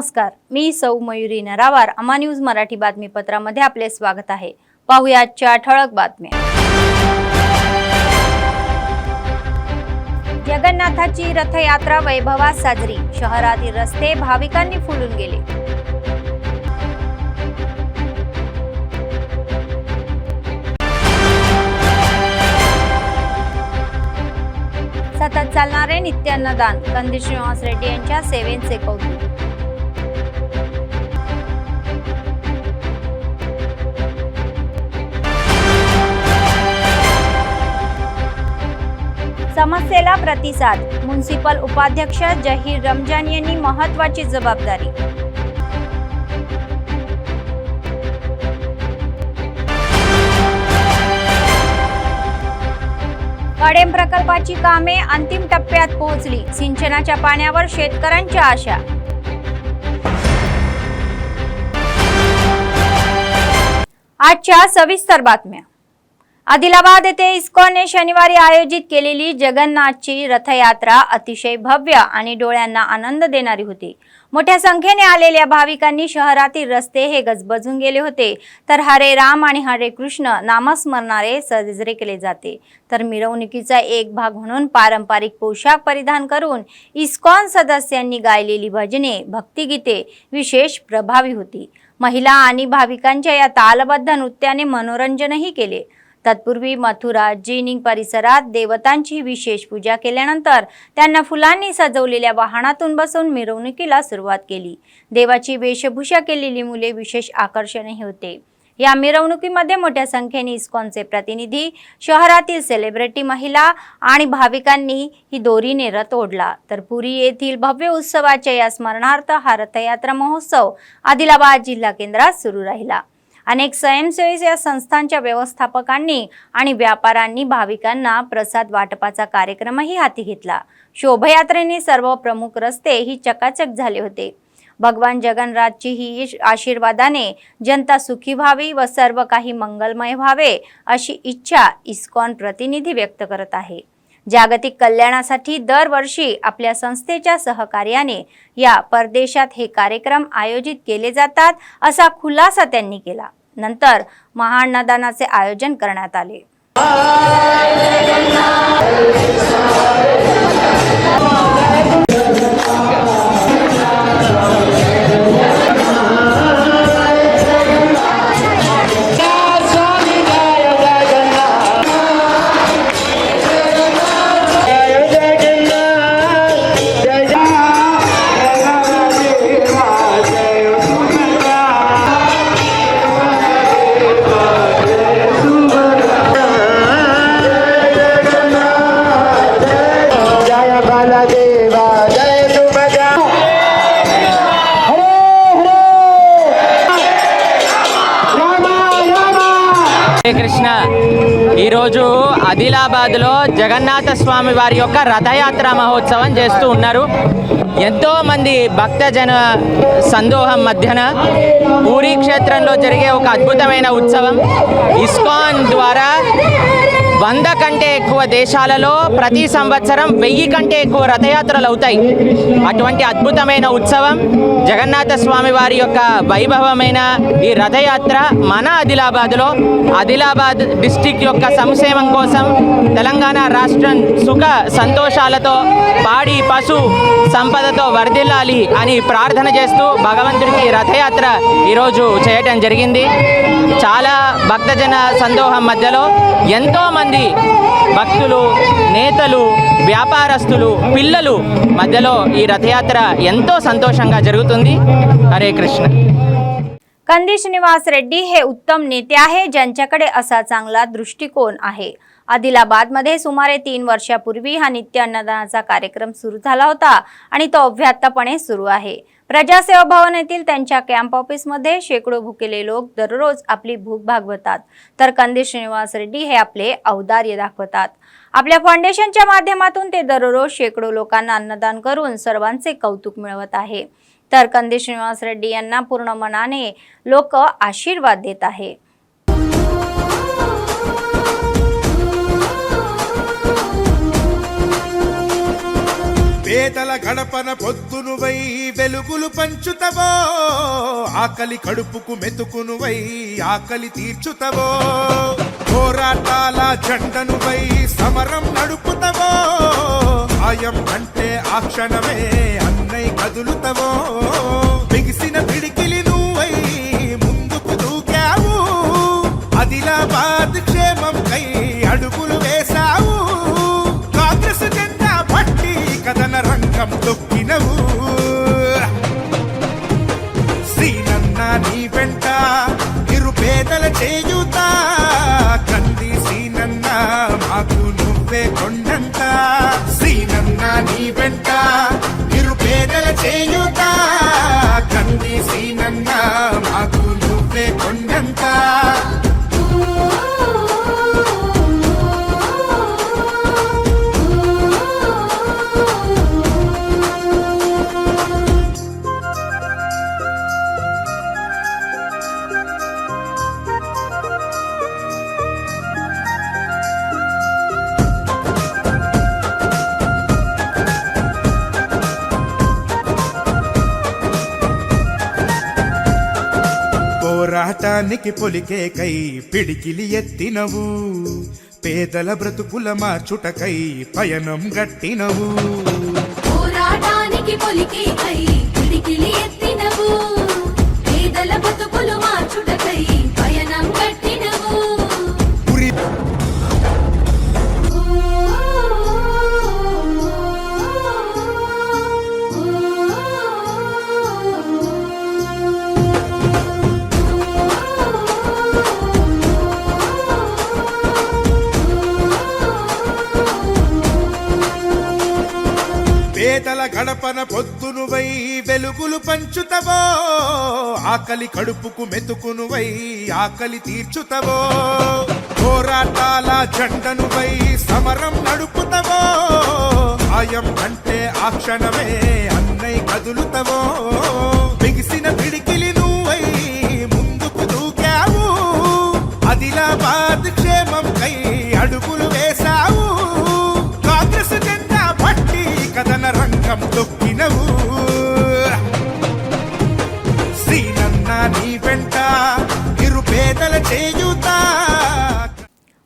नमस्कार, मी सौ मयुरी नरावार. अमा न्यूज मराठी बातमीपत्रामध्ये आपले स्वागत आहे. पाहूया आजच्या ठळक बातम्या. जगन्नाथाची रथयात्रा वैभवात साजरी. शहरातील रस्ते भाविकांनी फुलून गेले. सतत चालणारे नित्यान्नदान. कंदील श्रीनिवास रेड्डी यांच्या सेवेचे कौतुक. समस्येला प्रतिसाद. म्युनिसिपल उपाध्यक्ष जहीर रमजान यांनी महत्त्वाची जबाबदारी. कडेम प्रकल्पाची कामे अंतिम टप्प्यात पोहोचली. सिंचनाच्या पाण्यावर शेतकऱ्यांच्या आशा. आजच्या सविस्तर बातम्या. आदिलाबाद येथे इस्कॉनने शनिवारी आयोजित केलेली जगन्नाथची रथयात्रा अतिशय भव्य आणि डोळ्यांना आनंद देणारी होती. मोठ्या संख्येने आलेल्या भाविकांनी शहरातील रस्ते हे गजबजून गेले होते. तर हरे राम आणि हरे कृष्ण नामस्मरणारे साजरे केले जाते. तर मिरवणुकीचा एक भाग म्हणून पारंपरिक पोशाख परिधान करून इस्कॉन सदस्यांनी गायलेली भजने, भक्तिगीते विशेष प्रभावी होती. महिला आणि भाविकांच्या या तालबद्ध नृत्याने मनोरंजनही केले. तत्पूर्वी मथुरा जिनिंग परिसरात देवतांची विशेष पूजा केल्यानंतर त्यांना फुलांनी सजवलेल्या वाहनातून बसवून मिरवणुकीला सुरुवात केली. देवाची वेशभूषा केलेली मुले विशेष आकर्षणही होते. या मिरवणुकीमध्ये मोठ्या संख्येने इस्कॉनचे प्रतिनिधी, शहरातील सेलिब्रिटी, महिला आणि भाविकांनी ही दोरीने रथ ओढला. तर पुरी येथील भव्य उत्सवाच्या या स्मरणार्थ हा रथयात्रा महोत्सव आदिलाबाद जिल्हा केंद्रात सुरू राहिला. अनेक स्वयंसेवी या संस्थांच्या व्यवस्थापकांनी आणि व्यापाऱ्यांनी भाविकांना प्रसाद वाटपाचा कार्यक्रमही हाती घेतला. शोभायात्रेने सर्व प्रमुख रस्ते ही चकाचक झाले होते. भगवान जगन्नाथची ही आशीर्वादाने जनता सुखी व्हावी व सर्व काही मंगलमय व्हावे अशी इच्छा इस्कॉन प्रतिनिधी व्यक्त करत आहे. जागतिक कल्याणासाठी दरवर्षी आपल्या संस्थेच्या सहकार्याने या परदेशात हे कार्यक्रम आयोजित केले जातात असा खुलासा त्यांनी केला. नंतर महाअन्नदानाचे आयोजन करण्यात आले. కృష్ణ ఈరోజు ఆదిలాబాద్లో జగన్నాథ స్వామి వారి యొక్క రథయాత్ర మహోత్సవం చేస్తూ ఉన్నారు. ఎంతోమంది భక్తజన సందోహం మధ్యన పూరీ క్షేత్రంలో జరిగే ఒక అద్భుతమైన ఉత్సవం. ఇస్కాన్ ద్వారా 100 కంటే ఎక్కువ దేశాలలో ప్రతి సంవత్సరం 1000 కంటే ఎక్కువ రథయాత్రలు అవుతాయి. అటువంటి అద్భుతమైన ఉత్సవం జగన్నాథ స్వామి వారి యొక్క వైభవమైన ఈ రథయాత్ర మన ఆదిలాబాద్లో ఆదిలాబాద్ డిస్ట్రిక్ట్ యొక్క సంక్షేమం కోసం తెలంగాణ రాష్ట్రం సుఖ సంతోషాలతో పాడి పశు సంపదతో వర్ధిల్లాలి అని ప్రార్థన చేస్తూ భగవంతుడికి రథయాత్ర ఈరోజు చేయటం జరిగింది. చాలా భక్తజన సందోహం మధ్యలో ఎంతోమంది భక్తులు, నేతలు, వ్యాపారస్తులు, పిల్లలు మధ్యలో ఈ రథయాత్ర ఎంతో సంతోషంగా జరుగుతుంది. హరే కృష్ణ. कंदील श्रीनिवास रेड्डी हे उत्तम नेते आहे ज्यांच्याकडे असा चांगला दृष्टिकोन आहे. आदिलाबादमध्ये सुमारे 3 वर्षापूर्वी हा नित्य अन्नदानाचा कार्यक्रम सुरू झाला होता आणि तो अव्याहतपणे सुरू आहे. प्रजासेवा भवन येथील त्यांच्या कॅम्प ऑफिसमध्ये शेकडो भुकेले लोक दररोज आपली भूक भागवतात. तर कंदील श्रीनिवास रेड्डी हे आपले औदार्य दाखवतात. आपल्या फाउंडेशनच्या माध्यमातून ते दररोज शेकडो लोकांना अन्नदान करून सर्वांचे कौतुक मिळवत आहे. तर कंदील श्रीनिवास रेड्डी यांना पूर्ण मनाने लोक आशीर्वाद देत आहे. పేదల గడపన పొద్దునువై వెలుగులు పంచుతవో, ఆకలి కడుపుకు మెతుకునువై ఆకలి తీర్చుతవో, పోరాటాల జెండనువై సమరం నడుపుతవో, సాయం అంటే ఆ క్షణమే అన్నై కదులుతవో, బిగిసిన పిడికిలి నువ్వై ముందుకు దూకావు, ఆదిలాబాద్ క్షేమం కై అడుగులు వేశావు, కాంగ్రెస్ జెండా పట్టి కథన రంగం తొక్కినవు, శ్రీనన్న నీ వెంట నిరుపేదల చేయుత, కంది శ్రీనన్న మాకు నువ్వే కొండంత, శ్రీనన్న నీ వెంట నిరుపేదల చేయుత, కంది శ్రీనన్న మాకు నువ్వే కొండంత. పోరాటానికి పొలికేకై పిడికిలి ఎత్తినవు, పేదల బ్రతుకుల మార్చుటకై పయనం గట్టినవు, పోరాటానికి పొలికేకై పిడికిలి ఎత్తినవు, పేదల బ్రతుకులు మార్చుటకై పయనం గట్టినవు, ఉరి పేదల గడపన పొద్దునువై వెలుగులు పంచుతవో, ఆకలి కడుపుకు మెతుకునువై ఆకలి తీర్చుతవో, పోరాటాల జెండనువై సమరం నడుపుతవో, సాయం అంటే ఆ క్షణమే అన్నై కదులుతవో, బిగిసిన పిడికిలి నువ్వై ముందుకు దూకావు, ఆదిలాబాద్ క్షేమం కై అడుగులు వేశావు, కాంగ్రెస్ జెండా పట్టి కథన రంగం తొక్కినవు, శ్రీనన్న నీ వెంట నిరుపేదల చేయుత.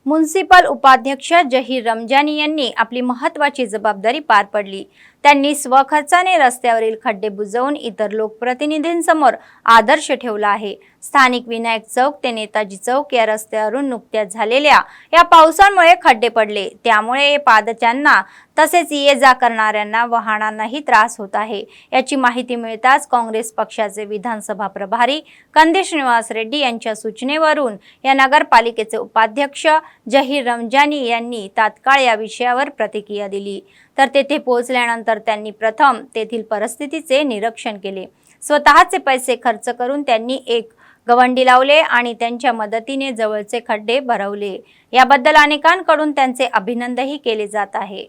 म्युनिसिपल उपाध्यक्ष जहीर रमजानी यांनी आपली महत्त्वाची जबाबदारी पार पडली. त्यांनी स्वखर्चाने रस्त्यावरील खड्डे बुजवून इतर लोकप्रतिनिधींसमोर आदर्श ठेवला आहे. स्थानिक विनायक चौक ते नेताजी चौक या रस्त्यावरून नुकत्याच झालेल्या या पावसामुळे खड्डे पडले. त्यामुळे पादचाऱ्यांना तसेच ये जा करणाऱ्यांना वाहनांनाही त्रास होत आहे. याची माहिती मिळताच काँग्रेस पक्षाचे विधानसभा प्रभारी कंदी श्रीनिवास रेड्डी यांच्या सूचनेवरून या नगरपालिकेचे उपाध्यक्ष जहीर रमजानी यांनी तात्काळ या विषयावर प्रतिक्रिया दिली. तर तेथे पोहोचल्यानंतर त्यांनी प्रथम तेथील परिस्थितीचे निरीक्षण केले. स्वतःचे पैसे खर्च करून त्यांनी एक गवंडी लावले आणि त्यांच्या मदतीने जवळचे खड्डे भरवले. याबद्दल अनेकांकडून त्यांचे अभिनंदनही केले जात आहे.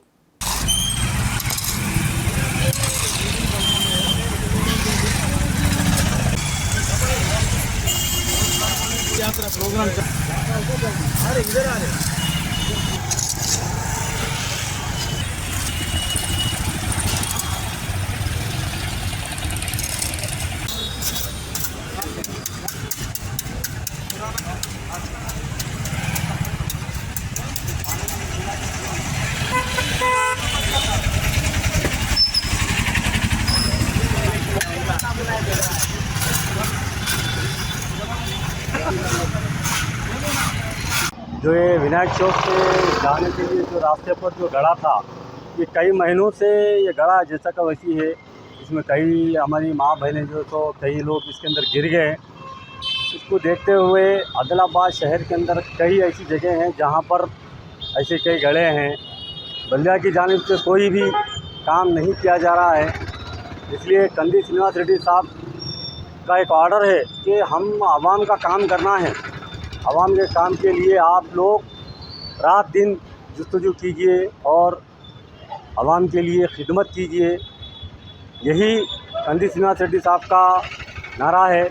जो ये विनायक चौक से जाने के लिए जो रास्ते पर जो गड़ा था, ये कई महीनों से ये गड़ा जैसा का वैसी है. इसमें कई हमारी माँ बहनें जो तो कई लोग इसके अंदर गिर गए. इसको देखते हुए आदिलाबाद शहर के अंदर कई ऐसी जगह हैं जहाँ पर ऐसे कई गड़े हैं. बल्दिया की जानिब से कोई भी काम नहीं किया जा रहा है. इसलिए कंदी श्रीनिवास रेड्डी साहब का एक ऑर्डर है कि हम आवाम का काम करना है. आवाम के काम के लिए आप लोग रात दिन जस्तजू कीजिए और आवाम के लिए खिदमत कीजिए. यही कंदी श्रीनिवास रेड्डी साहब का नारा है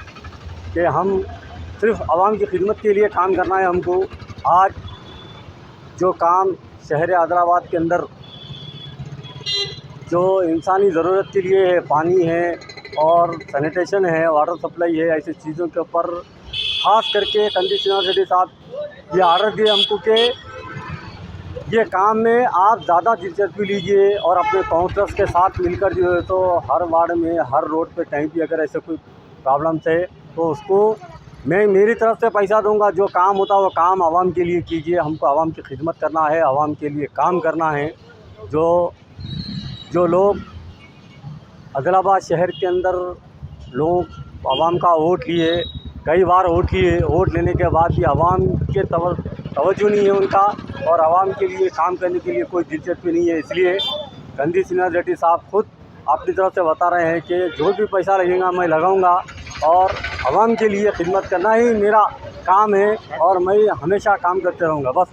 कि हम सिर्फ आवाम की खिदमत के लिए काम करना है. हमको आज जो काम शहर आदिलाबाद के अंदर जो इंसानी ज़रूरत के लिए है, पानी है और सैनिटेशन है, वाटर सप्लाई है, ऐसी चीज़ों के ऊपर ख़ास करके कंडीशनर रेड्डी साहब ये आर्डर दिए हमको कि ये काम में आप ज़्यादा दिलचस्पी लीजिए और अपने काउंसलर्स के साथ मिलकर जो है तो हर वार्ड में, हर रोड पे कहीं भी अगर ऐसे कोई प्रॉब्लम्स है तो उसको मैं मेरी तरफ से पैसा दूंगा। जो काम होता है वो काम आवाम के लिए कीजिए। हमको आवाम की खिदमत करना है, आवाम के लिए काम करना है। जो लोग आदिलाबाद शहर के अंदर लोग आवाम का वोट लिए, कई बार वोट लिए, वोट लेने के बाद भी आवाम के तवज्जो नहीं है उनका और आवाम के लिए काम करने के लिए कोई दिलचस्पी नहीं है। इसलिए गंदी सिन्हा रेड्डी साहब खुद अपनी तरफ से बता रहे हैं कि जो भी पैसा लगेगा मैं लगाऊंगा और आवाम के लिए खिदमत करना ही मेरा काम है और मैं हमेशा काम करते रहूँगा। बस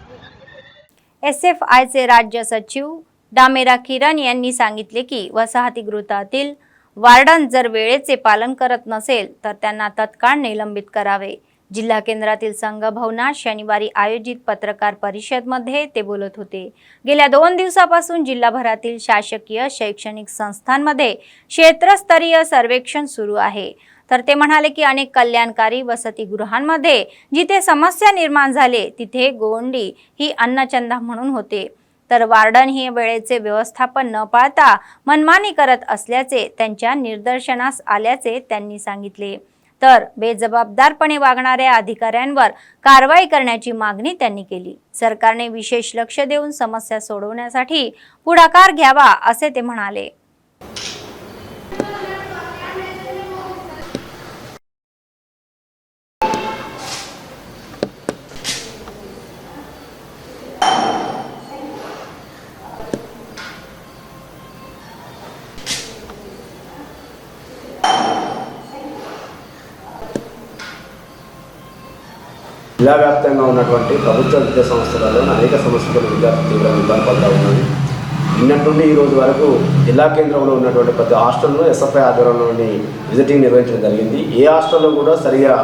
SFIचे राज्य सचिव दामेरा किरण यांनी सांगितले की वसाहतीगृहातील वार्डन जर वेळेचे पालन करत नसेल तर त्यांना तत्काळ निलंबित करावे। जिल्हा केंद्रातील संघ भवनात शनिवारी आयोजित पत्रकार परिषदेमध्ये ते बोलत होते। गेल्या 2 दिवसापासून जिल्हाभरातील शासकीय शैक्षणिक संस्थांमध्ये क्षेत्रस्तरीय सर्वेक्षण सुरू आहे। तर ते म्हणाले की अनेक कल्याणकारी वसतिगृहांमध्ये जिथे समस्या निर्माण झाले तिथे गोंडी ही अन्नचंदा म्हणून होते, तर वार्डन ही वेळेचे व्यवस्थापन न पाळता मनमानी करत असल्याचे त्यांच्या निदर्शनास आल्याचे त्यांनी सांगितले। तर बेजबाबदारपणे वागणाऱ्या अधिकाऱ्यांवर कारवाई करण्याची मागणी त्यांनी केली। सरकारने विशेष लक्ष देऊन समस्या सोडवण्यासाठी पुढाकार घ्यावा असे ते म्हणाले। జిల్లా వ్యాప్తంగా ఉన్నటువంటి ప్రభుత్వ విద్యా సంస్థలలో అనేక సమస్యలు విద్యార్థులు తీవ్రంగా ఇబ్బంది పడుతూ ఉన్నారు। నిన్నటి నుండి ఈ రోజు వరకు జిల్లా కేంద్రంలో ఉన్నటువంటి ప్రతి హాస్టల్లో SFI ఆధ్వర్యంలోని విజిటింగ్ నిర్వహించడం జరిగింది। ఏ హాస్టల్లో కూడా సరిగా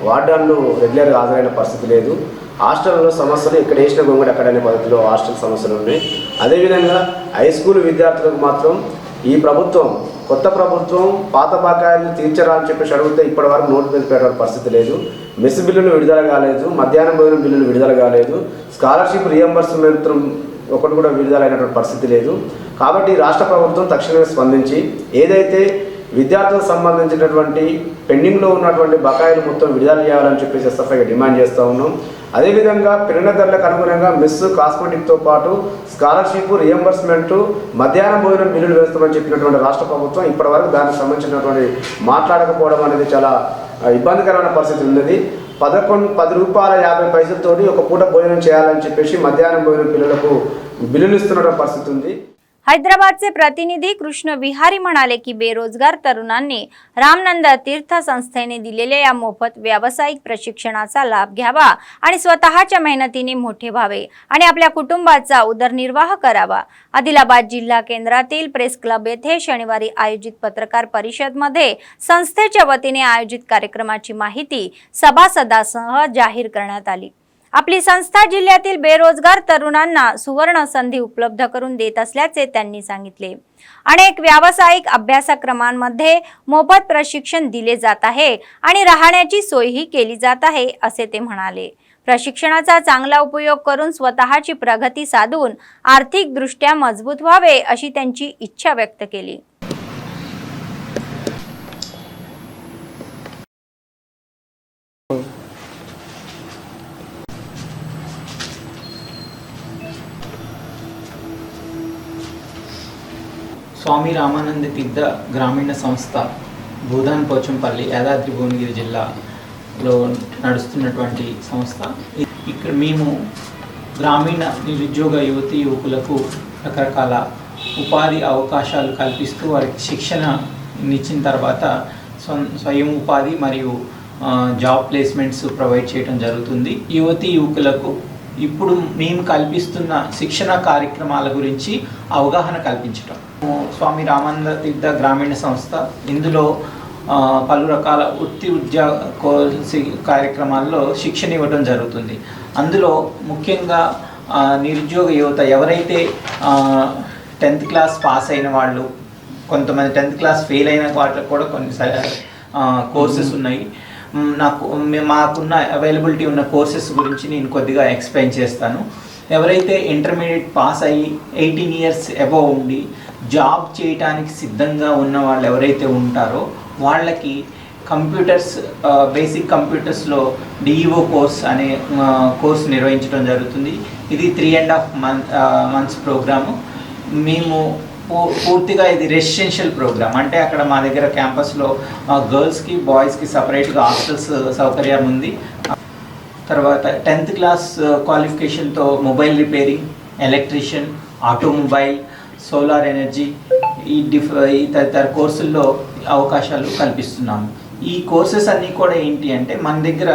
వార్డన్లు రెగ్యులర్గా హాజరైన పరిస్థితి లేదు। హాస్టల్లో సమస్యలు ఇక్కడ వేసిన గొంగడి అక్కడనే పద్ధతిలో హాస్టల్ సమస్యలు ఉన్నాయి। అదేవిధంగా హై స్కూల్ విద్యార్థులకు మాత్రం ఈ ప్రభుత్వం కొత్త ప్రభుత్వం పాత బకాయిలు తీర్చరా అని చెప్పేసి అడిగితే ఇప్పటి వరకు నోటిఫికేషన్ పెట్టే పరిస్థితి లేదు। మెస్ బిల్లులు విడుదల కాలేదు, మధ్యాహ్నం భోజనం బిల్లులు విడుదల కాలేదు, స్కాలర్షిప్ రియంబర్స్మెంట్ ఒకటి కూడా విడుదలైనటువంటి పరిస్థితి లేదు। కాబట్టి రాష్ట్ర ప్రభుత్వం తక్షణమే స్పందించి ఏదైతే విద్యార్థులకు సంబంధించినటువంటి పెండింగ్లో ఉన్నటువంటి బకాయిలు మొత్తం విడుదల చేయాలని చెప్పేసి SFIగా డిమాండ్ చేస్తూ ఉన్నాం। అదేవిధంగా పెరిగిన ధరలకు అనుగుణంగా మెస్, కాస్మెటిక్తో పాటు స్కాలర్షిప్ రియంబర్స్మెంట్, మధ్యాహ్నం భోజనం బిల్లులు వేస్తామని చెప్పినటువంటి రాష్ట్ర ప్రభుత్వం ఇప్పటివరకు దానికి సంబంధించినటువంటి మాట్లాడకపోవడం అనేది చాలా ఇబ్బందికరమైన పరిస్థితి ఉన్నది। 10 రూపాయల 50 పైసలతోటి ఒక పూట భోజనం చేయాలని చెప్పేసి మధ్యాహ్నం భోజనం పిల్లలకు బిల్లులు ఇస్తున్న పరిస్థితి ఉంది। हैदराबादचे प्रतिनिधी कृष्ण विहारी म्हणाले की बेरोजगार तरुणांनी रामनंद तीर्थ संस्थेने दिलेल्या या मोफत व्यावसायिक प्रशिक्षणाचा लाभ घ्यावा आणि स्वतःच्या मेहनतीने मोठे व्हावे आणि आपल्या कुटुंबाचा उदरनिर्वाह करावा। आदिलाबाद जिल्हा केंद्रातील प्रेस क्लब येथे शनिवारी आयोजित पत्रकार परिषदेमध्ये संस्थेच्या वतीने आयोजित कार्यक्रमाची माहिती सभासदांसह जाहीर करण्यात आली। आपली संस्था जिल्ह्यातील बेरोजगार तरुणांना सुवर्ण संधी उपलब्ध करून देत असल्याचे त्यांनी सांगितले। अनेक व्यावसायिक अभ्यासक्रमांमध्ये मोफत प्रशिक्षण दिले जात आहे आणि राहण्याची सोयही केली जात आहे असे ते म्हणाले। प्रशिक्षणाचा चांगला उपयोग करून स्वतःची प्रगती साधून आर्थिक दृष्ट्या मजबूत व्हावे अशी त्यांची इच्छा व्यक्त केली। స్వామి రామానంద తీర్థ గ్రామీణ సంస్థ భూదాన్ పోచంపల్లి యాదాద్రి భువనగిరి జిల్లాలో నడుస్తున్నటువంటి సంస్థ। ఇక్కడ మేము గ్రామీణ నిరుద్యోగ యువతి యువకులకు రకరకాల ఉపాధి అవకాశాలు కల్పిస్తూ వారికి శిక్షణ ఇచ్చిన తర్వాత స్వయం ఉపాధి మరియు జాబ్ ప్లేస్మెంట్స్ ప్రొవైడ్ చేయడం జరుగుతుంది। యువతి యువకులకు ఇప్పుడు మేము కల్పిస్తున్న శిక్షణ కార్యక్రమాల గురించి అవగాహన కల్పించడం। స్వామి రామానంద తీర్థ గ్రామీణ సంస్థ ఇందులో పలు రకాల వృత్తి ఉద్యోగ కార్యక్రమాల్లో శిక్షణ ఇవ్వడం జరుగుతుంది। అందులో ముఖ్యంగా నిరుద్యోగ యువత ఎవరైతే 10th క్లాస్ పాస్ అయిన వాళ్ళు, కొంతమంది 10th క్లాస్ ఫెయిల్ అయిన వాళ్ళకి కూడా కొన్ని కోర్సెస్ ఉన్నాయి. మాకున్న అవైలబిలిటీ ఉన్న కోర్సెస్ గురించి నేను కొద్దిగా ఎక్స్ప్లెయిన్ చేస్తాను. ఎవరైతే ఇంటర్మీడియట్ పాస్ అయ్యి 18 ఇయర్స్ అబోవ్ ఉండి జాబ్ చేయడానికి సిద్ధంగా ఉన్న వాళ్ళు ఎవరైతే ఉంటారో వాళ్ళకి కంప్యూటర్స్, బేసిక్ కంప్యూటర్స్లో డిఈఓ కోర్స్ అనే కోర్స్ నిర్వహించడం జరుగుతుంది. ఇది 3.5 months ప్రోగ్రాము. మేము పూర్తిగా ఇది రెసిడెన్షియల్ ప్రోగ్రామ్, అంటే అక్కడ మా దగ్గర క్యాంపస్లో గర్ల్స్కి బాయ్స్కి సపరేట్గా హాస్టల్స్ సౌకర్యం ఉంది. తర్వాత 10th క్లాస్ క్వాలిఫికేషన్తో mobile repairing, electrician, automobile, solar energy ఈ తదితర కోర్సుల్లో అవకాశాలు కల్పిస్తున్నాము. ఈ కోర్సెస్ అన్నీ కూడా ఏంటి అంటే మన దగ్గర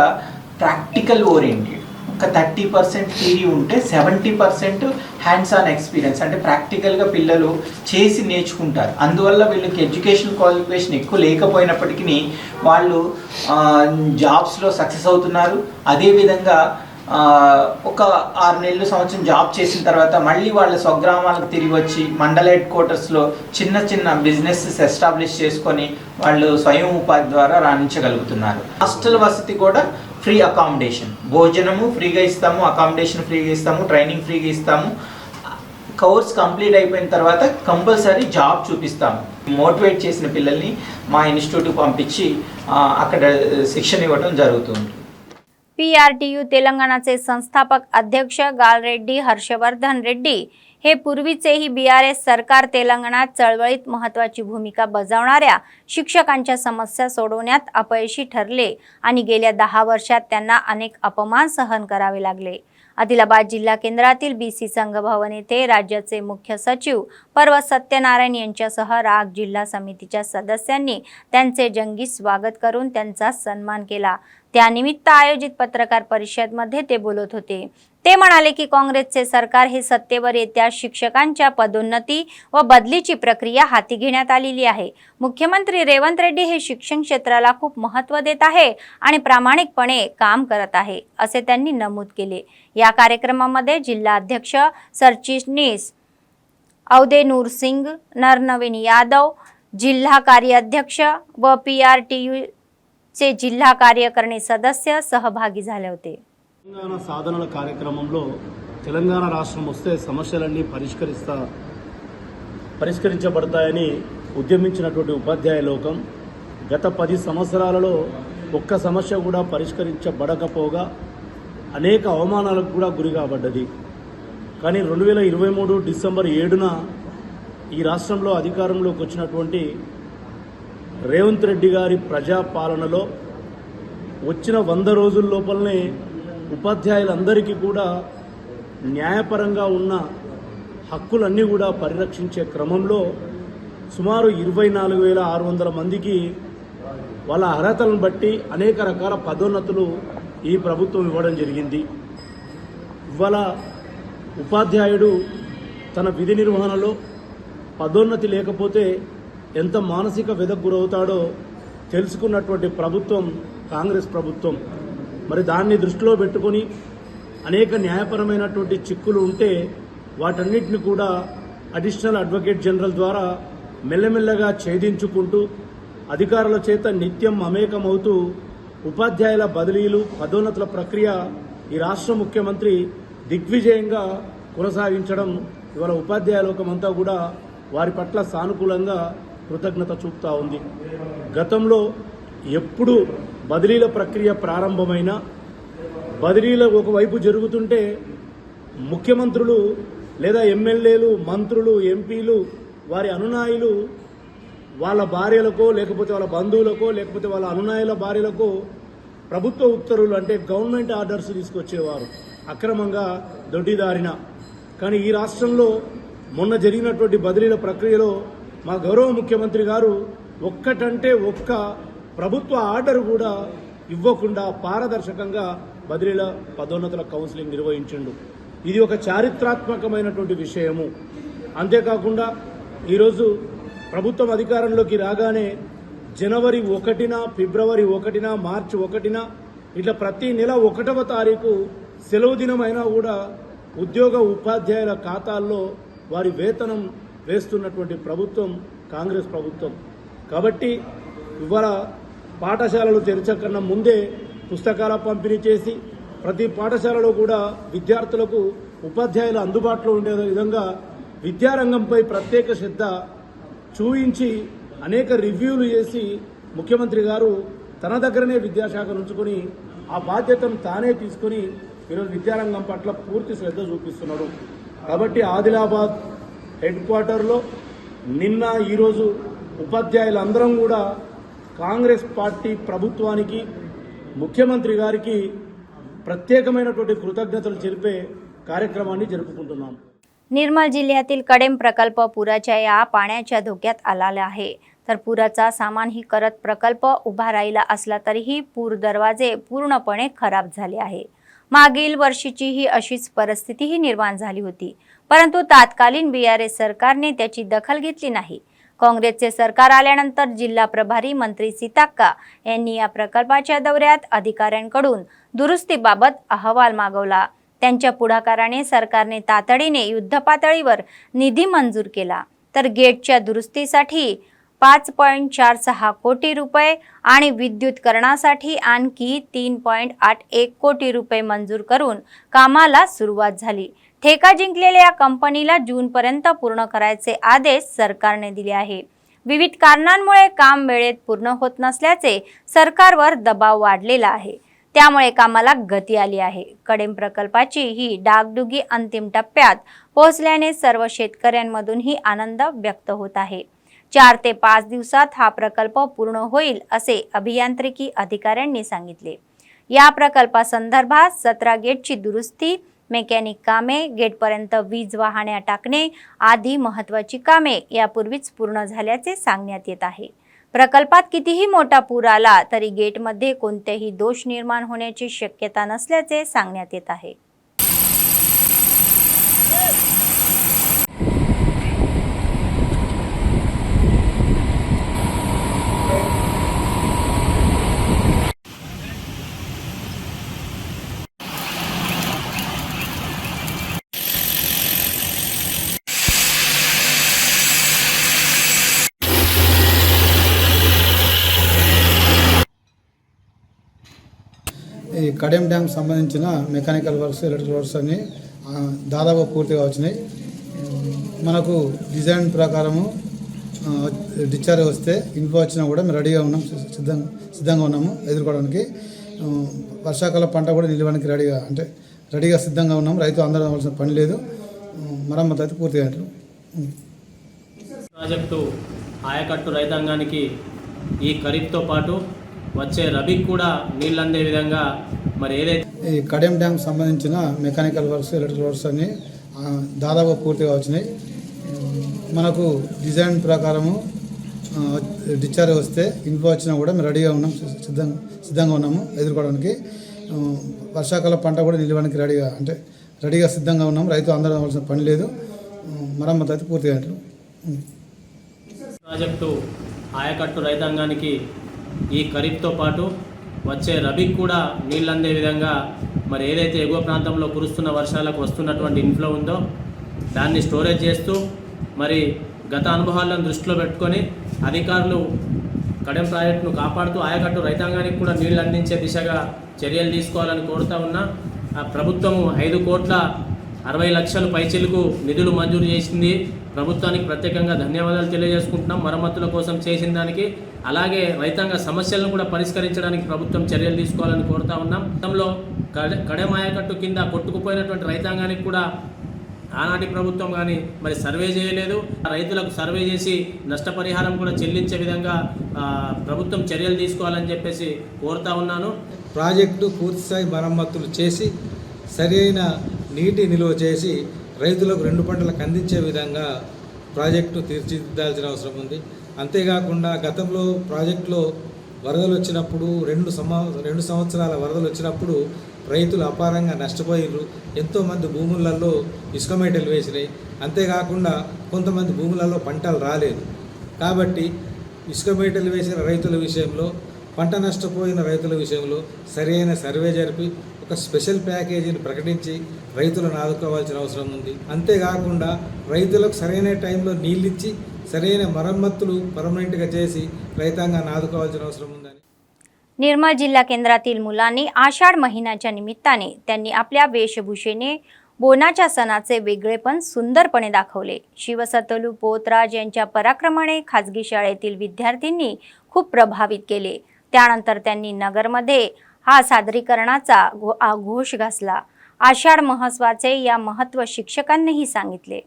ప్రాక్టికల్ ఓరియంటెడ్, ఒక 30% థియరీ ఉంటే 70% హ్యాండ్స్ ఆన్ ఎక్స్పీరియన్స్, అంటే ప్రాక్టికల్గా పిల్లలు చేసి నేర్చుకుంటారు. అందువల్ల వీళ్ళకి ఎడ్యుకేషన్ క్వాలిఫికేషన్ ఎక్కువ లేకపోయినప్పటికీ వాళ్ళు జాబ్స్లో సక్సెస్ అవుతున్నారు. అదేవిధంగా ఒక 6 నెలలు సంవత్సరం జాబ్ చేసిన తర్వాత మళ్ళీ వాళ్ళ స్వగ్రామాలకు తిరిగి వచ్చి మండల హెడ్ క్వార్టర్స్లో చిన్న చిన్న బిజినెసెస్ ఎస్టాబ్లిష్ చేసుకొని వాళ్ళు స్వయం ఉపాధి ద్వారా రాణించగలుగుతున్నారు. హాస్టల్ వసతి కూడా ఫ్రీ అకామిడేషన్, భోజనము ఫ్రీగా ఇస్తాము, అకామిడేషన్ ఫ్రీగా ఇస్తాము, ట్రైనింగ్ ఫ్రీగా ఇస్తాము. కోర్స్ కంప్లీట్ అయిపోయిన తర్వాత కంపల్సరీ జాబ్ చూపిస్తాము. మోటివేట్ చేసిన పిల్లల్ని మా ఇన్స్టిట్యూట్కి పంపించి అక్కడ శిక్షణ ఇవ్వడం జరుగుతుంది. PRTU तेलंगानाचे संस्थापक अध्यक्ष गालरेड्डी हर्षवर्धन रेड्डी हे पूर्वीचेही BRS सरकार तेलंगणात चळवळीत महत्त्वाची भूमिका बजावणाऱ्या शिक्षकांच्या समस्या सोडवण्यात अपयशी ठरले आणि गेल्या 10 वर्षात त्यांना अनेक अपमान सहन करावे लागले. आदिलाबाद जिल्हा केंद्रातील BC संघभवन येथे राज्याचे मुख्य सचिव पर्वत सत्यनारायण यांच्यासह राग जिल्हा समितीच्या सदस्यांनी त्यांचे जंगी स्वागत करून त्यांचा सन्मान केला. त्यानिमित्त आयोजित पत्रकार परिषदेमध्ये ते बोलत होते. ते म्हणाले की काँग्रेसचे सरकार हे सत्तेवर येत्या शिक्षकांच्या पदोन्नती व बदलीची प्रक्रिया हाती घेण्यात आलेली आहे. मुख्यमंत्री रेवंत रेड्डी हे शिक्षण क्षेत्राला खूप महत्त्व देत आहे आणि प्रामाणिकपणे काम करत आहे असे त्यांनी नमूद केले. या कार्यक्रमामध्ये जिल्हा अध्यक्ष सरचिटणीस अवधेनूर सिंग, नरनवीन यादव, जिल्हा कार्याध्यक्ष व PRTU चे जिल्हा कार्यकारिणी सदस्य सहभागी झाले होते. తెలంగాణ సాధనల కార్యక్రమంలో తెలంగాణ రాష్ట్రం వస్తే సమస్యలన్నీ పరిష్కరించబడతాయని ఉద్యమించినటువంటి ఉపాధ్యాయ లోకం గత 10 సంవత్సరాలలో ఒక్క సమస్య కూడా పరిష్కరించబడకపోగా అనేక అవమానాలకు కూడా గురి కాబడ్డది. కానీ 2023 డిసెంబర్ 7న ఈ రాష్ట్రంలో అధికారంలోకి వచ్చినటువంటి రేవంత్ రెడ్డి గారి ప్రజాపాలనలో వచ్చిన 100 రోజుల లోపలనే ఉపాధ్యాయులందరికీ కూడా న్యాయపరంగా ఉన్న హక్కులన్నీ కూడా పరిరక్షించే క్రమంలో సుమారు 24,600 మందికి వాళ్ళ అర్హతలను బట్టి అనేక రకాల పదోన్నతులు ఈ ప్రభుత్వం ఇవ్వడం జరిగింది. ఇవాళ ఉపాధ్యాయుడు తన విధి నిర్వహణలో పదోన్నతి లేకపోతే ఎంత మానసిక వ్యధకు గురవుతాడో తెలుసుకున్నటువంటి ప్రభుత్వం కాంగ్రెస్ ప్రభుత్వం. మరి దాన్ని దృష్టిలో పెట్టుకొని అనేక న్యాయపరమైనటువంటి చిక్కులు ఉంటే వాటన్నిటిని కూడా అడిషనల్ అడ్వకేట్ జనరల్ ద్వారా మెల్లమెల్లగా ఛేదించుకుంటూ అధికారుల చేత నిత్యం మమేకమవుతూ ఉపాధ్యాయుల బదిలీలు, పదోన్నతుల ప్రక్రియ ఈ రాష్ట్ర ముఖ్యమంత్రి దిగ్విజయంగా కొనసాగించడం ఇవాళ ఉపాధ్యాయ లోకమంతా కూడా వారి పట్ల సానుకూలంగా కృతజ్ఞత చూపుతా ఉంది. గతంలో ఎప్పుడు బదిలీల ప్రక్రియ ప్రారంభమైన బదిలీల ఒకవైపు జరుగుతుంటే ముఖ్యమంత్రులు లేదా ఎమ్మెల్యేలు, మంత్రులు, ఎంపీలు, వారి అనునాయులు వాళ్ళ భార్యలకో లేకపోతే వాళ్ళ బంధువులకో లేకపోతే వాళ్ళ అనునాయుల భార్యలకో ప్రభుత్వ ఉత్తర్వులు అంటే గవర్నమెంట్ ఆర్డర్స్ తీసుకొచ్చేవారు అక్రమంగా దొడ్డిదారిన. కానీ ఈ రాష్ట్రంలో మొన్న జరిగినటువంటి బదిలీల ప్రక్రియలో మా గౌరవ ముఖ్యమంత్రి గారు ఒక్కటంటే ఒక్క ప్రభుత్వ ఆర్డర్ కూడా ఇవ్వకుండా పారదర్శకంగా బదిలీల పదోన్నతుల కౌన్సిలింగ్ నిర్వహించిండు. ఇది ఒక చారిత్రాత్మకమైనటువంటి విషయము. అంతేకాకుండా ఈరోజు ప్రభుత్వం అధికారంలోకి రాగానే జనవరి 1న, ఫిబ్రవరి 1న, మార్చి 1న ఇట్లా ప్రతి నెల 1వ తారీఖు సెలవు దినమైనా కూడా ఉద్యోగ ఉపాధ్యాయుల ఖాతాల్లో వారి వేతనం వేస్తున్నటువంటి ప్రభుత్వం కాంగ్రెస్ ప్రభుత్వం. కాబట్టి ఇవాళ పాఠశాలలు తెరచకన్నా ముందే పుస్తకాల పంపిణీ చేసి ప్రతి పాఠశాలలో కూడా విద్యార్థులకు ఉపాధ్యాయులు అందుబాటులో ఉండే విధంగా విద్యారంగంపై ప్రత్యేక శ్రద్ధ చూయించి అనేక రివ్యూలు చేసి ముఖ్యమంత్రి గారు తన దగ్గరనే విద్యాశాఖ ఉంచుకొని ఆ బాధ్యతను తానే తీసుకొని ఈరోజు విద్యారంగం పట్ల పూర్తి శ్రద్ధ చూపిస్తున్నాడు. కాబట్టి ఆదిలాబాద్ హెడ్ క్వార్టర్లో నిన్న ఈరోజు ఉపాధ్యాయులందరం కూడా కాంగ్రెస్ పార్టీ ప్రభుత్వానికి ముఖ్యమంత్రి गारी प्रत्येकమైనటువంటి కృతజ్ఞతలు తెలిపే कार्यक्रमाన్ని జరుపుకుంటున్నాం. निर्मल जिल्ह्यातील कडेम प्रकल्प पुराच्या या पाण्याच्या धोक्यात आलेला आहे. तर पुराचा सामानही करत प्रकल्प उभा राहिला असला तरीही पूर दरवाजे पूर्णपणे खराब झाले आहे. मागील वर्षीची ही अशीच परिस्थितीही निर्माण झाली होती, परंतु तात्कालीन बीआरएस सरकारने त्याची दखल घेतली नाही. काँग्रेसचे सरकार आल्यानंतर जिल्हा प्रभारी मंत्री सीताक्का यांनी या प्रकल्पाच्या दौऱ्यात अधिकाऱ्यांकडून दुरुस्तीबाबत अहवाल मागवला. त्यांच्या पुढाकाराने सरकारने तातडीने युद्धपातळीवर निधी मंजूर केला. तर गेटच्या दुरुस्तीसाठी 5.46 कोटी रुपये आणि विद्युतीकरणासाठी आणखी 3.81 कोटी रुपये मंजूर करून कामाला सुरुवात झाली. ठेका जिंकलेल्या या कंपनीला जूनपर्यंत पूर्ण करायचे आदेश सरकारने दिले आहे. विविध कारणांमुळे काम वेळेत पूर्ण होत नसल्याचे सरकारवर दबाव वाढलेला आहे. त्यामुळे कामाला गती आली आहे. कडेम प्रकल्पाची ही डागडुगी अंतिम टप्प्यात पोहोचल्याने सर्व शेतकऱ्यांमधूनही आनंद व्यक्त होत आहे. 4 ते 5 दिवसात हा प्रकल्प पूर्ण होईल असे अभियांत्रिकी अधिकाऱ्यांनी सांगितले. या प्रकल्पासंदर्भात 17 गेटची दुरुस्ती, मेकॅनिक कामे, गेटपर्यंत वीज वाहण्या टाकणे आदी महत्त्वाची कामे यापूर्वीच पूर्ण झाल्याचे सांगण्यात येत आहे. प्रकल्पात कितीही मोठा पूर आला तरी गेटमध्ये कोणतेही दोष निर्माण होण्याची शक्यता नसल्याचे सांगण्यात येत आहे. ఈ కడెం డ్యామ్ సంబంధించిన మెకానికల్ వర్క్స్, ఎలక్ట్రికల్ వర్క్స్ అన్ని దాదాపు పూర్తిగా వచ్చినాయి. మనకు డిజైన్ ప్రకారము డిశ్చార్జ్ వస్తే ఇన్ఫో వచ్చినా కూడా మేము రెడీగా ఉన్నాం, సిద్ధంగా ఉన్నాము ఎదుర్కోవడానికి. వర్షాకాల పంట కూడా నిలవడానికి రెడీగా సిద్ధంగా ఉన్నాం. రైతు అందరూ అవ్వాల్సిన పని లేదు. మరమ్మతు అయితే పూర్తిగా ప్రాజెక్టు ఆయకట్టు రైతాంగానికి ఈ ఖరీఫ్తో పాటు వచ్చే రబీకి కూడా నీళ్ళు అందే విధంగా మరి ఏదైతే ఈ కడెం డ్యామ్ సంబంధించిన మెకానికల్ వర్క్స్, ఎలక్ట్రికల్ వర్క్స్ అన్ని దాదాపు పూర్తిగా వచ్చినాయి. మనకు డిజైన్ ప్రకారము డిశ్చార్జ్ వస్తే ఇన్ఫో వచ్చినా కూడా మేము రెడీగా ఉన్నాం, సిద్ధంగా ఉన్నాము ఎదుర్కోవడానికి. వర్షాకాల పంట కూడా నిలవడానికి రెడీగా సిద్ధంగా ఉన్నాం. రైతు అందరూ అవ్వాల్సిన పని లేదు. మరమ్మతు అయితే పూర్తిగా ప్రాజెక్టు ఆయకట్టు రైతాంగానికి ఈ ఖరీఫ్తో పాటు వచ్చే రబీకి కూడా నీళ్ళు అందే విధంగా మరి ఏదైతే ఎగువ ప్రాంతంలో కురుస్తున్న వర్షాలకు వస్తున్నటువంటి ఇన్ఫ్లో ఉందో దాన్ని స్టోరేజ్ చేస్తూ మరి గత అనుభవాలను దృష్టిలో పెట్టుకొని అధికారులు కడెం ప్రాజెక్టును కాపాడుతూ ఆయకట్టు రైతాంగానికి కూడా నీళ్లు అందించే దిశగా చర్యలు తీసుకోవాలని కోరుతా ఉన్నా. ఆ ప్రభుత్వము 5,60,00,000 పైచిలకు నిధులు మంజూరు చేసింది. ప్రభుత్వానికి ప్రత్యేకంగా ధన్యవాదాలు తెలియజేసుకుంటున్నాం మరమ్మతుల కోసం చేసిన దానికి. అలాగే రైతాంగ సమస్యలను కూడా పరిష్కరించడానికి ప్రభుత్వం చర్యలు తీసుకోవాలని కోరుతా ఉన్నాం. గతంలో కడెం ఆయకట్టు కింద కొట్టుకుపోయినటువంటి రైతాంగానికి కూడా ఆనాటి ప్రభుత్వం కానీ మరి సర్వే చేయలేదు. రైతులకు సర్వే చేసి నష్టపరిహారం కూడా చెల్లించే విధంగా ప్రభుత్వం చర్యలు తీసుకోవాలని చెప్పేసి కోరుతా ఉన్నాను. ప్రాజెక్టు పూర్తిస్థాయి మరమ్మతులు చేసి సరైన నీటి నిల్వ చేసి రైతులకు 2 పంటలకు అందించే విధంగా ప్రాజెక్టు తీర్చిదిద్దాల్సిన అవసరం ఉంది. అంతేకాకుండా గతంలో ప్రాజెక్టులో వరదలు వచ్చినప్పుడు 2 సంవత్సరాల వరదలు వచ్చినప్పుడు రైతులు అపారంగా నష్టపోయారు. ఎంతోమంది భూములలో ఇసుక మేటలు వేసినాయి. అంతేకాకుండా కొంతమంది భూములలో పంటలు రాలేదు. కాబట్టి ఇసుక మేటలు వేసిన రైతుల విషయంలో, పంట నష్టపోయిన రైతుల విషయంలో సరైన సర్వే జరిపి ఒక స్పెషల్ ప్యాకేజీని ప్రకటించి రైతులను ఆదుకోవాల్సిన అవసరం ఉంది. అంతేకాకుండా రైతులకు సరైన టైంలో నీళ్ళిచ్చి సరైన మరమ్మతులు पर्मनेंटగా చేసి రైతాంగాన్ని आदुకోవాల్సిన అవసరం ఉందని. निर्मल जिल्हा केंद्रातील मुलांनी आषाढ महिन्याच्या निमित्ताने त्यांनी आपल्या वेशभूषेने बोनाच्या सणाचे वेगळेपण सुंदरपणे दाखवले. शिवसतलू पोतराज यांच्या पराक्रमाने खाजगी शाळेतील विद्यार्थ्यांनी खूप प्रभावित केले. त्यानंतर त्यांनी नगरमध्ये हा सादरीकरणाचा घोष घातला. आषाढ महोत्सवाचे या महत्त्व शिक्षकांनीही सांगितले.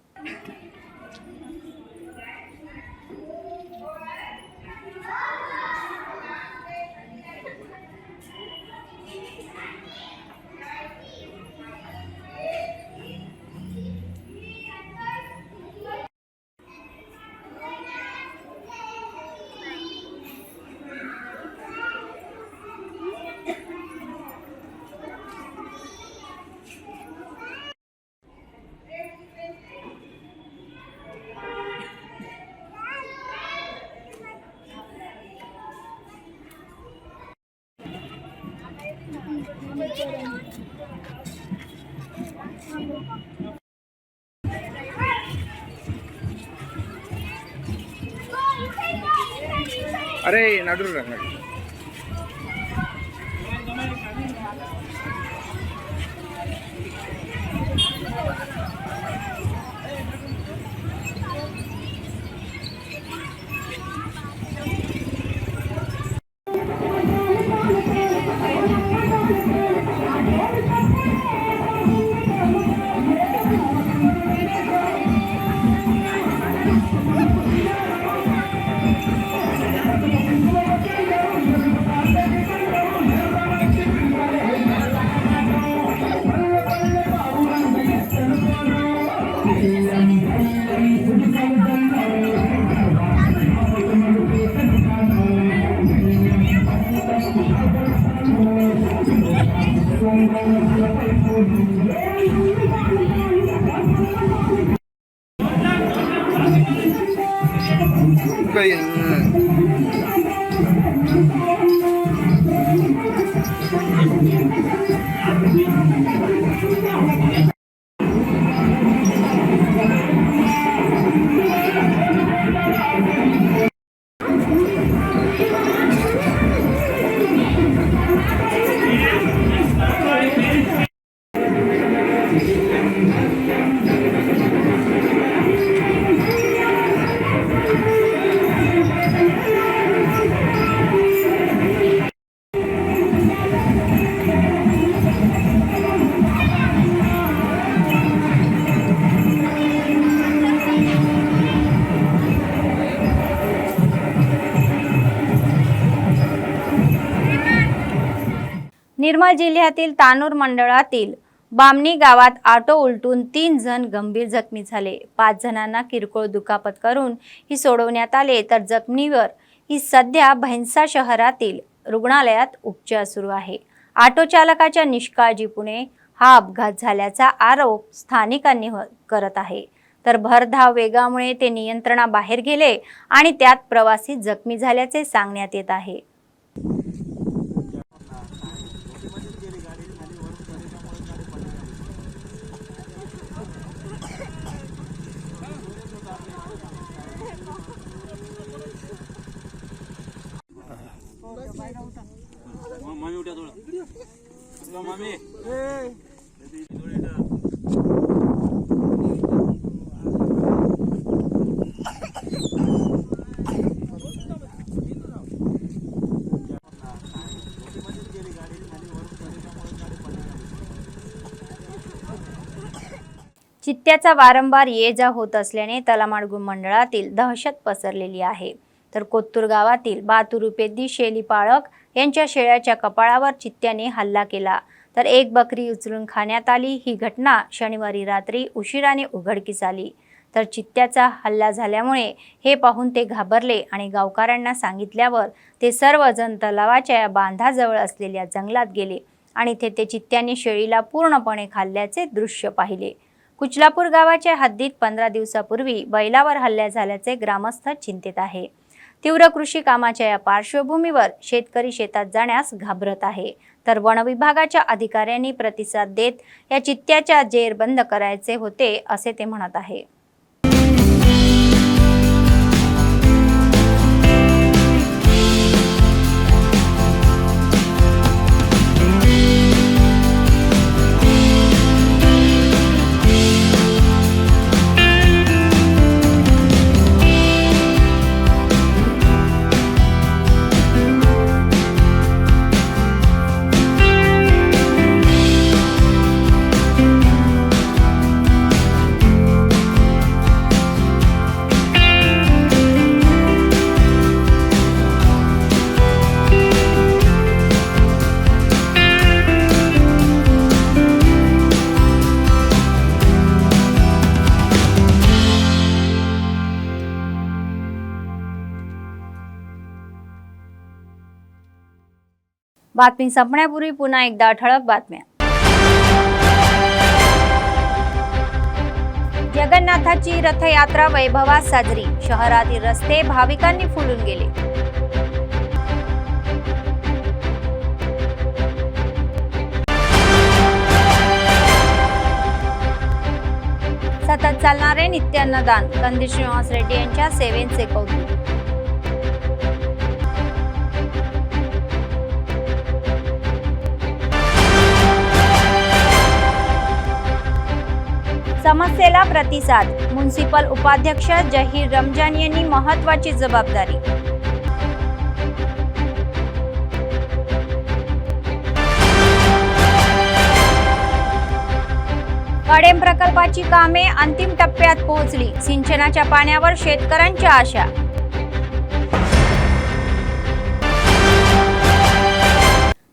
अरे नडुर रंग निर्मल जिल्ह्यातील तानूर मंडळातील बामणी गावात ऑटो उलटून 3 जण गंभीर जखमी झाले. 5 जणांना किरकोळ दुखापत करून ही सोडवण्यात आले, तर जखमीवर ही सध्या भैंसा शहरातील रुग्णालयात उपचार सुरू आहे. ऑटो चालकाच्या निष्काळजीपणे हा अपघात झाल्याचा आरोप स्थानिकांनी करत आहे. तर भरधाव वेगामुळे ते नियंत्रणाबाहेर गेले आणि त्यात प्रवासी जखमी झाल्याचे सांगण्यात येत आहे. चित्त्याचा वारंवार ये जा होत असल्याने तलामाडगु मंडळातील दहशत पसरलेली आहे. तर कोत्तूर गावातील बातुरुपेद्दी शेली पाळक यांच्या शेळ्याच्या कपाळावर चित्त्याने हल्ला केला, तर एक बकरी उचलून खाण्यात आली. ही घटना शनिवारी रात्री उशिराने उघडकीस आली. तर चित्त्याचा हल्ला झाल्यामुळे हे पाहून ते घाबरले आणि गावकऱ्यांना सांगितल्यावर ते सर्वजण तलावाच्या बांधाजवळ असलेल्या जंगलात गेले आणि तेथे चित्त्याने शेळीला पूर्णपणे खाल्ल्याचे दृश्य पाहिले. कुचलापूर गावाच्या हद्दीत 15 दिवसापूर्वी बैलावर हल्ला झाल्याचे ग्रामस्थ चिंतित आहे. तीव्र कृषी कामाच्या या पार्श्वभूमीवर शेतकरी शेतात जाण्यास घाबरत आहे, तर वन विभागाच्या अधिकाऱ्यांनी प्रतिसाद देत या चित्त्याच्या जेर बंद करायचे होते असे ते म्हणत आहे. बातमी संपण्यापूर्वी पुन्हा एकदा ठळक बातम्या. जगन्नाथाची रथयात्रा वैभवात साजरी. शहरातील रस्ते भाविकांनी फुलून गेले. सतत चालणारे नित्यान्नदान. कंदील श्रीनिवास रेड्डी यांच्या सेवेचे कौतुक. समस्येला प्रतिसाद. म्युनिसिपल उपाध्यक्ष जहीर रमजान यांनी महत्त्वाची जबाबदारी. कडेम प्रकल्पाची कामे अंतिम टप्प्यात पोहोचली. सिंचनाच्या पाण्यावर शेतकऱ्यांच्या आशा.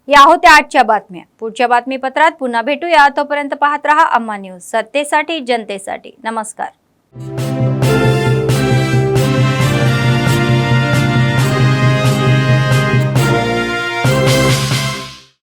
या होत्या आजच्या बातम्या. पुढच्या बातमीपत्रात पुन्हा भेटूया. तोपर्यंत पाहत रहा अम्मा न्यूज, सत्तेसाठी जनतेसाठी. नमस्कार.